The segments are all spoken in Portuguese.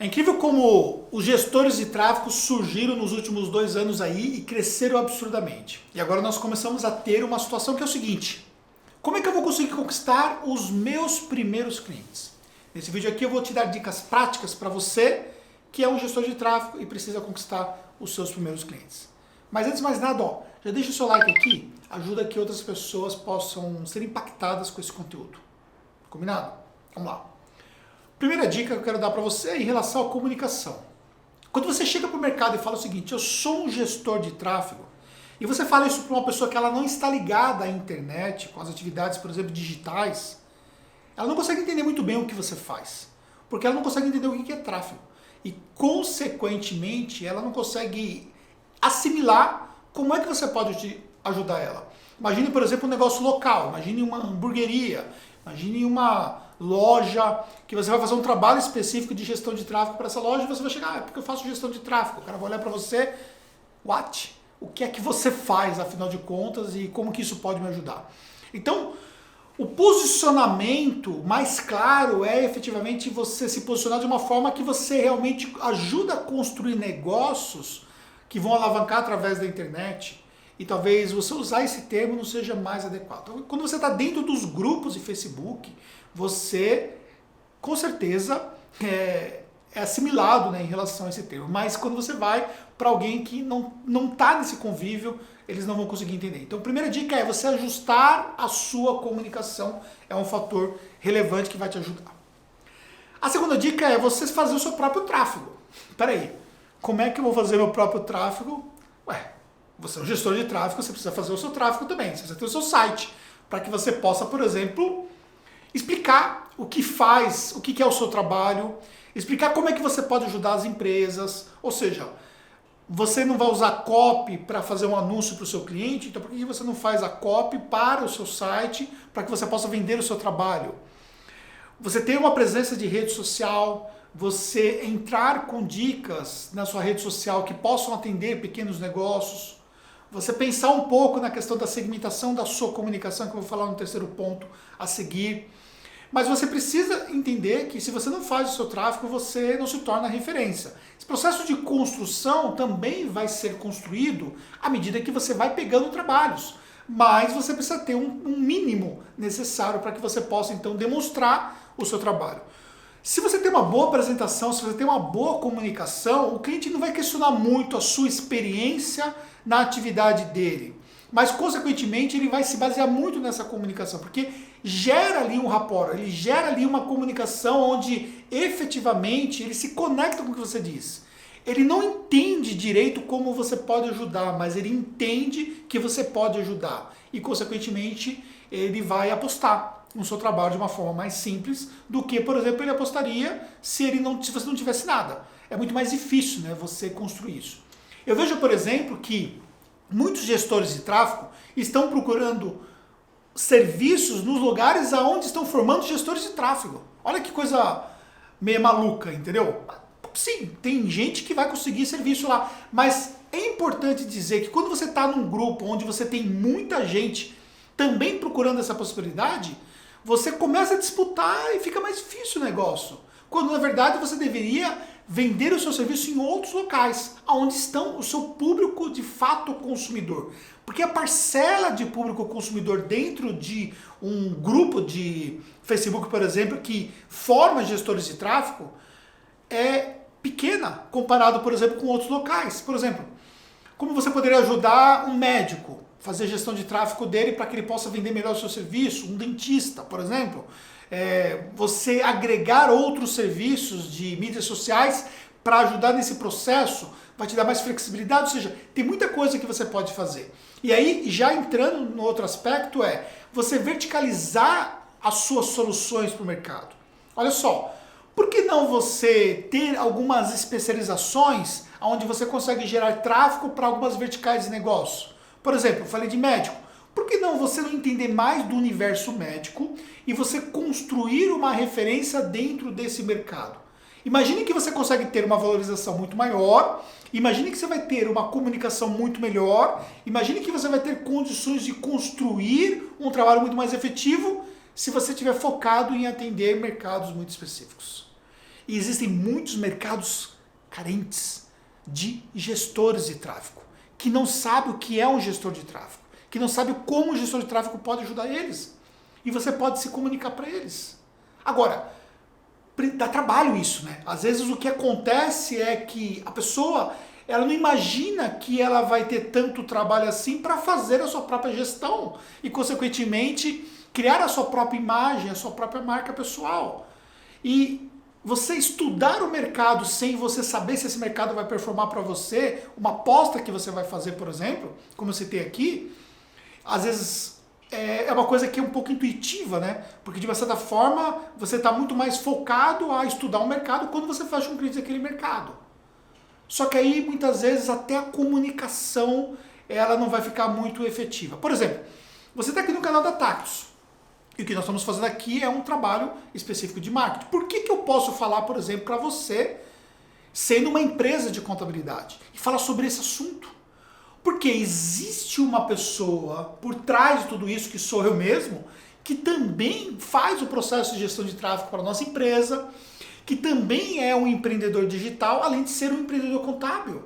É incrível como os gestores de tráfego surgiram nos últimos 2 anos aí e cresceram absurdamente. E agora nós começamos a ter uma situação que é o seguinte: como é que eu vou conseguir conquistar os meus primeiros clientes? Nesse vídeo aqui eu vou te dar dicas práticas para você que é um gestor de tráfego e precisa conquistar os seus primeiros clientes. Mas antes de mais nada, já deixa o seu like aqui, ajuda que outras pessoas possam ser impactadas com esse conteúdo. Combinado? Vamos lá. Primeira dica que eu quero dar para você é em relação à comunicação. Quando você chega para o mercado e fala o seguinte: eu sou um gestor de tráfego, e você fala isso para uma pessoa que ela não está ligada à internet, com as atividades, por exemplo, digitais, ela não consegue entender muito bem o que você faz, porque ela não consegue entender o que é tráfego. E, consequentemente, ela não consegue assimilar como é que você pode ajudar ela. Imagine, por exemplo, um negócio local, imagine uma hamburgueria, imagine uma loja que você vai fazer um trabalho específico de gestão de tráfego para essa loja e você vai chegar, é porque eu faço gestão de tráfego. O cara vai olhar para você, what? O que é que você faz, afinal de contas, e como que isso pode me ajudar? Então, o posicionamento mais claro é efetivamente você se posicionar de uma forma que você realmente ajuda a construir negócios que vão alavancar através da internet. E talvez você usar esse termo não seja mais adequado. Então, quando você está dentro dos grupos de Facebook, você, com certeza, é assimilado, né, em relação a esse termo. Mas quando você vai para alguém que não está nesse convívio, eles não vão conseguir entender. Então, a primeira dica é você ajustar a sua comunicação. É um fator relevante que vai te ajudar. A segunda dica é você fazer o seu próprio tráfego. Peraí, como é que eu vou fazer meu próprio tráfego? Você é um gestor de tráfego, você precisa fazer o seu tráfego também. Você precisa ter o seu site, para que você possa, por exemplo, explicar o que faz, o que é o seu trabalho, explicar como é que você pode ajudar as empresas. Ou seja, você não vai usar copy para fazer um anúncio para o seu cliente, então por que você não faz a copy para o seu site, para que você possa vender o seu trabalho? Você ter uma presença de rede social, você entrar com dicas na sua rede social que possam atender pequenos negócios, você pensar um pouco na questão da segmentação da sua comunicação, que eu vou falar no terceiro ponto a seguir. Mas você precisa entender que se você não faz o seu tráfego, você não se torna referência. Esse processo de construção também vai ser construído à medida que você vai pegando trabalhos. Mas você precisa ter um mínimo necessário para que você possa, então, demonstrar o seu trabalho. Se você tem uma boa apresentação, se você tem uma boa comunicação, o cliente não vai questionar muito a sua experiência na atividade dele. Mas, consequentemente, ele vai se basear muito nessa comunicação, porque gera ali um rapport, ele gera ali uma comunicação onde, efetivamente, ele se conecta com o que você diz. Ele não entende direito como você pode ajudar, mas ele entende que você pode ajudar. E, consequentemente, ele vai apostar no seu trabalho de uma forma mais simples do que, por exemplo, ele apostaria se você não tivesse nada. É muito mais difícil, né, você construir isso. Eu vejo, por exemplo, que muitos gestores de tráfego estão procurando serviços nos lugares aonde estão formando gestores de tráfego. Olha que coisa meio maluca, entendeu? Sim, tem gente que vai conseguir serviço lá, mas é importante dizer que quando você está num grupo onde você tem muita gente também procurando essa possibilidade, você começa a disputar e fica mais difícil o negócio. Quando, na verdade, você deveria vender o seu serviço em outros locais, onde estão o seu público de fato consumidor. Porque a parcela de público consumidor dentro de um grupo de Facebook, por exemplo, que forma gestores de tráfego, é pequena comparado, por exemplo, com outros locais. Por exemplo, como você poderia ajudar um médico, fazer gestão de tráfego dele para que ele possa vender melhor o seu serviço, um dentista, por exemplo. Você agregar outros serviços de mídias sociais para ajudar nesse processo, vai te dar mais flexibilidade, ou seja, tem muita coisa que você pode fazer. E aí, já entrando no outro aspecto, é você verticalizar as suas soluções para o mercado. Olha só, por que não você ter algumas especializações onde você consegue gerar tráfego para algumas verticais de negócio? Por exemplo, eu falei de médico. Por que não você não entender mais do universo médico e você construir uma referência dentro desse mercado? Imagine que você consegue ter uma valorização muito maior, imagine que você vai ter uma comunicação muito melhor, imagine que você vai ter condições de construir um trabalho muito mais efetivo se você estiver focado em atender mercados muito específicos. E existem muitos mercados carentes de gestores de tráfego, que não sabem o que é um gestor de tráfego, que não sabem como o gestor de tráfego pode ajudar eles. E você pode se comunicar para eles. Agora, dá trabalho isso, né? Às vezes o que acontece é que a pessoa, ela não imagina que ela vai ter tanto trabalho assim para fazer a sua própria gestão e, consequentemente, criar a sua própria imagem, a sua própria marca pessoal. E você estudar o mercado sem você saber se esse mercado vai performar para você, uma aposta que você vai fazer, por exemplo, como eu citei aqui, às vezes é uma coisa que é um pouco intuitiva, né? Porque de uma certa forma você está muito mais focado a estudar um mercado quando você fecha um cliente daquele mercado. Só que aí muitas vezes até a comunicação ela não vai ficar muito efetiva. Por exemplo, você está aqui no canal da Tactus. E o que nós estamos fazendo aqui é um trabalho específico de marketing. Por que eu posso falar, por exemplo, para você, sendo uma empresa de contabilidade, e falar sobre esse assunto? Porque existe uma pessoa por trás de tudo isso, que sou eu mesmo, que também faz o processo de gestão de tráfego para a nossa empresa, que também é um empreendedor digital, além de ser um empreendedor contábil.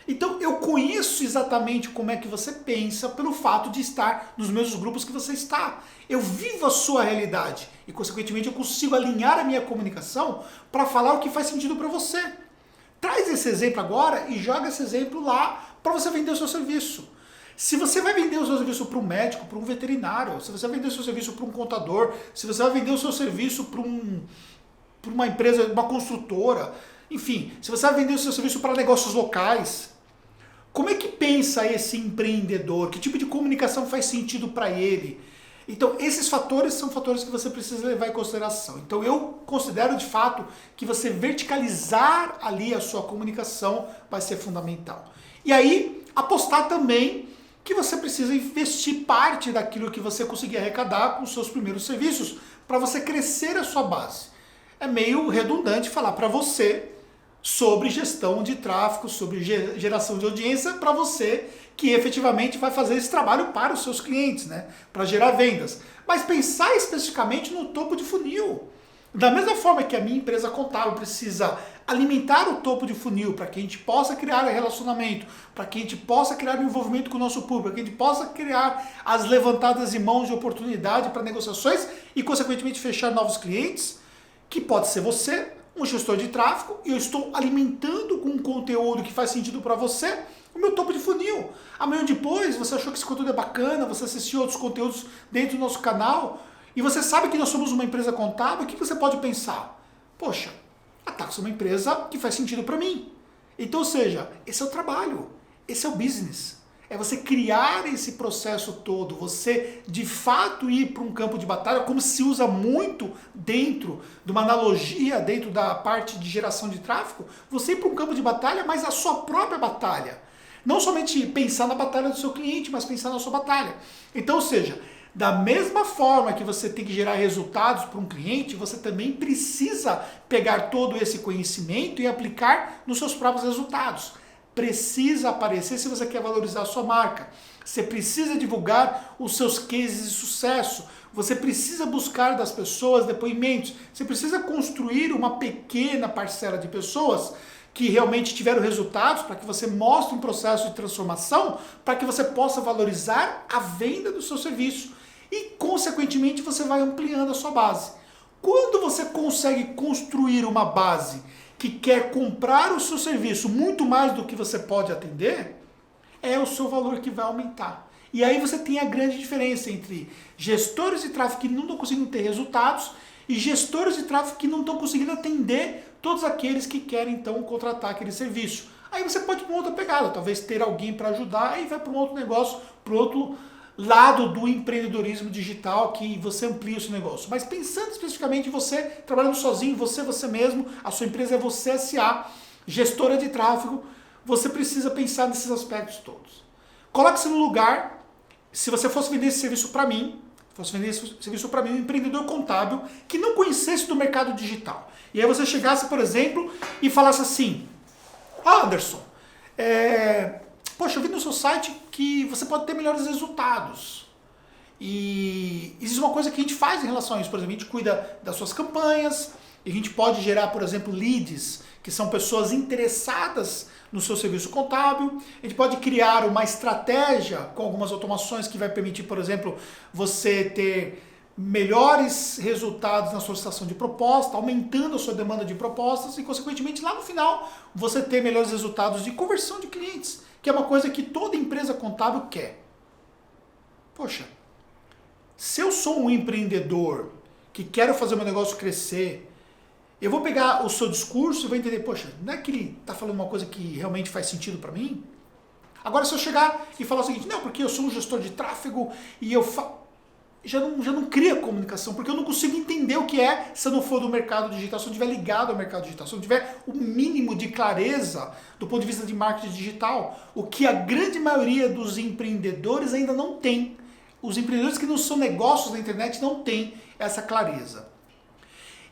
Então eu conheço exatamente como é que você pensa pelo fato de estar nos mesmos grupos que você está. Eu vivo a sua realidade e, consequentemente, eu consigo alinhar a minha comunicação para falar o que faz sentido para você. Traz esse exemplo agora e joga esse exemplo lá para você vender o seu serviço. Se você vai vender o seu serviço para um médico, para um veterinário, se você vai vender o seu serviço para um contador, se você vai vender o seu serviço para uma empresa, uma construtora, enfim, se você vai vender o seu serviço para negócios locais, como é que pensa esse empreendedor? Que tipo de comunicação faz sentido para ele? Então, esses fatores são fatores que você precisa levar em consideração. Então, eu considero de fato que você verticalizar ali a sua comunicação vai ser fundamental. E aí, apostar também que você precisa investir parte daquilo que você conseguir arrecadar com os seus primeiros serviços para você crescer a sua base. É meio redundante falar para você sobre gestão de tráfego, sobre geração de audiência para você que efetivamente vai fazer esse trabalho para os seus clientes, né? Para gerar vendas. Mas pensar especificamente no topo de funil. Da mesma forma que a minha empresa contábil precisa alimentar o topo de funil para que a gente possa criar relacionamento, para que a gente possa criar um envolvimento com o nosso público, para que a gente possa criar as levantadas de mãos de oportunidade para negociações e, consequentemente, fechar novos clientes, que pode ser você, um gestor de tráfego, e eu estou alimentando com um conteúdo que faz sentido para você o meu topo de funil. Amanhã depois, você achou que esse conteúdo é bacana, você assistiu outros conteúdos dentro do nosso canal, e você sabe que nós somos uma empresa contábil, o que você pode pensar? Poxa, a Tactus é uma empresa que faz sentido para mim. Então, ou seja, esse é o trabalho, esse é o business. É você criar esse processo todo, você de fato ir para um campo de batalha, como se usa muito dentro de uma analogia, dentro da parte de geração de tráfego, você ir para um campo de batalha, mas a sua própria batalha. Não somente pensar na batalha do seu cliente, mas pensar na sua batalha. Então, ou seja, da mesma forma que você tem que gerar resultados para um cliente, você também precisa pegar todo esse conhecimento e aplicar nos seus próprios resultados. Precisa aparecer se você quer valorizar a sua marca. Você precisa divulgar os seus cases de sucesso. Você precisa buscar das pessoas depoimentos. Você precisa construir uma pequena parcela de pessoas que realmente tiveram resultados para que você mostre um processo de transformação, para que você possa valorizar a venda do seu serviço. E, consequentemente, você vai ampliando a sua base. Quando você consegue construir uma base que quer comprar o seu serviço muito mais do que você pode atender, é o seu valor que vai aumentar. E aí você tem a grande diferença entre gestores de tráfego que não estão conseguindo ter resultados e gestores de tráfego que não estão conseguindo atender todos aqueles que querem, então, contratar aquele serviço. Aí você pode ir para uma outra pegada, talvez ter alguém para ajudar, aí vai para um outro negócio, para o outro lado do empreendedorismo digital, que você amplia o seu negócio. Mas pensando especificamente em você, trabalhando sozinho, você mesmo, a sua empresa é você S.A., gestora de tráfego, você precisa pensar nesses aspectos todos. Coloque-se no lugar, se você fosse vender esse serviço para mim, um empreendedor contábil que não conhecesse do mercado digital. E aí você chegasse, por exemplo, e falasse assim: Anderson, poxa, eu vi no seu site que você pode ter melhores resultados. E existe uma coisa que a gente faz em relação a isso. Por exemplo, a gente cuida das suas campanhas, E a gente pode gerar, por exemplo, leads, que são pessoas interessadas no seu serviço contábil. A gente pode criar uma estratégia com algumas automações que vai permitir, por exemplo, você ter melhores resultados na solicitação de proposta, aumentando a sua demanda de propostas e, consequentemente, lá no final, você ter melhores resultados de conversão de clientes, que é uma coisa que toda empresa contábil quer. Poxa, se eu sou um empreendedor que quero fazer meu negócio crescer, eu vou pegar o seu discurso e vou entender, poxa, não é que ele está falando uma coisa que realmente faz sentido para mim? Agora, se eu chegar e falar o seguinte, não, porque eu sou um gestor de tráfego e eu já não cria comunicação, porque eu não consigo entender o que é se eu não for do mercado digital, se eu estiver ligado ao mercado digital, se eu tiver o mínimo de clareza do ponto de vista de marketing digital, o que a grande maioria dos empreendedores ainda não tem. Os empreendedores que não são negócios na internet não têm essa clareza.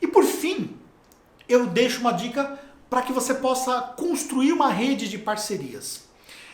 E por fim, eu deixo uma dica para que você possa construir uma rede de parcerias.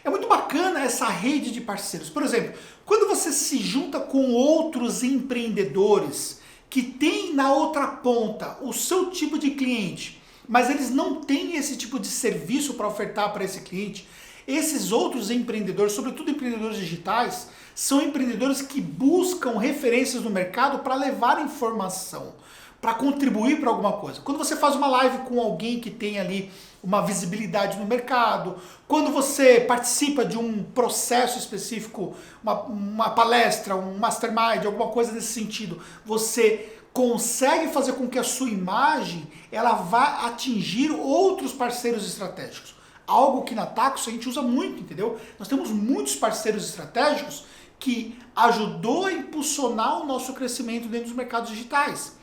É muito bacana essa rede de parceiros. Por exemplo, quando você se junta com outros empreendedores que têm na outra ponta o seu tipo de cliente, mas eles não têm esse tipo de serviço para ofertar para esse cliente, esses outros empreendedores, sobretudo empreendedores digitais, são empreendedores que buscam referências no mercado para levar informação, para contribuir para alguma coisa. Quando você faz uma live com alguém que tem ali uma visibilidade no mercado, quando você participa de um processo específico, uma palestra, um mastermind, alguma coisa nesse sentido, você consegue fazer com que a sua imagem ela vá atingir outros parceiros estratégicos. Algo que na Taxus a gente usa muito, entendeu? Nós temos muitos parceiros estratégicos que ajudou a impulsionar o nosso crescimento dentro dos mercados digitais.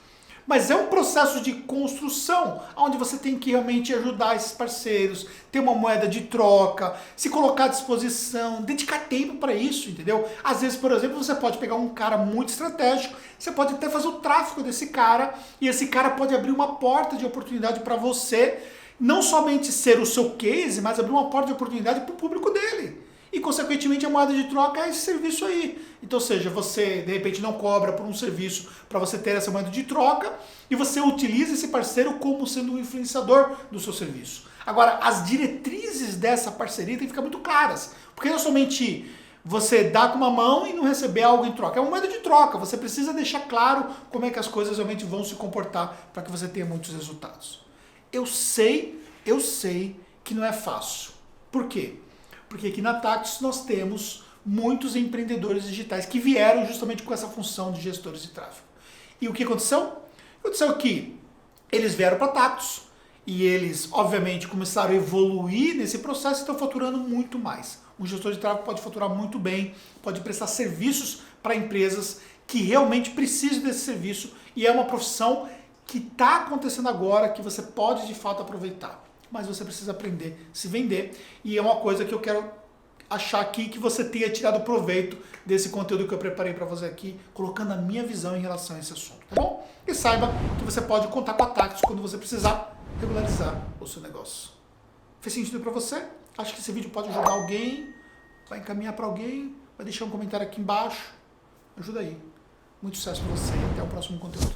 Mas é um processo de construção, onde você tem que realmente ajudar esses parceiros, ter uma moeda de troca, se colocar à disposição, dedicar tempo para isso, entendeu? Às vezes, por exemplo, você pode pegar um cara muito estratégico, você pode até fazer o tráfego desse cara, e esse cara pode abrir uma porta de oportunidade para você, não somente ser o seu case, mas abrir uma porta de oportunidade para o público dele. E, consequentemente, a moeda de troca é esse serviço aí. Então, ou seja, você, de repente, não cobra por um serviço para você ter essa moeda de troca e você utiliza esse parceiro como sendo um influenciador do seu serviço. Agora, as diretrizes dessa parceria têm que ficar muito claras. Porque não é somente você dar com uma mão e não receber algo em troca. É uma moeda de troca. Você precisa deixar claro como é que as coisas realmente vão se comportar para que você tenha muitos resultados. Eu sei que não é fácil. Por quê? Porque aqui na Taxus nós temos muitos empreendedores digitais que vieram justamente com essa função de gestores de tráfego. E o que aconteceu? Aconteceu que eles vieram para a Taxus e eles, obviamente, começaram a evoluir nesse processo e estão faturando muito mais. Um gestor de tráfego pode faturar muito bem, pode prestar serviços para empresas que realmente precisam desse serviço e é uma profissão que está acontecendo agora, que você pode de fato aproveitar. Mas você precisa aprender a se vender e é uma coisa que eu quero achar aqui que você tenha tirado proveito desse conteúdo que eu preparei para você aqui, colocando a minha visão em relação a esse assunto, tá bom? E saiba que você pode contar com a Taxus quando você precisar regularizar o seu negócio. Fez sentido para você? Acho que esse vídeo pode ajudar alguém, vai encaminhar para alguém, vai deixar um comentário aqui embaixo, ajuda aí. Muito sucesso para você e até o próximo conteúdo.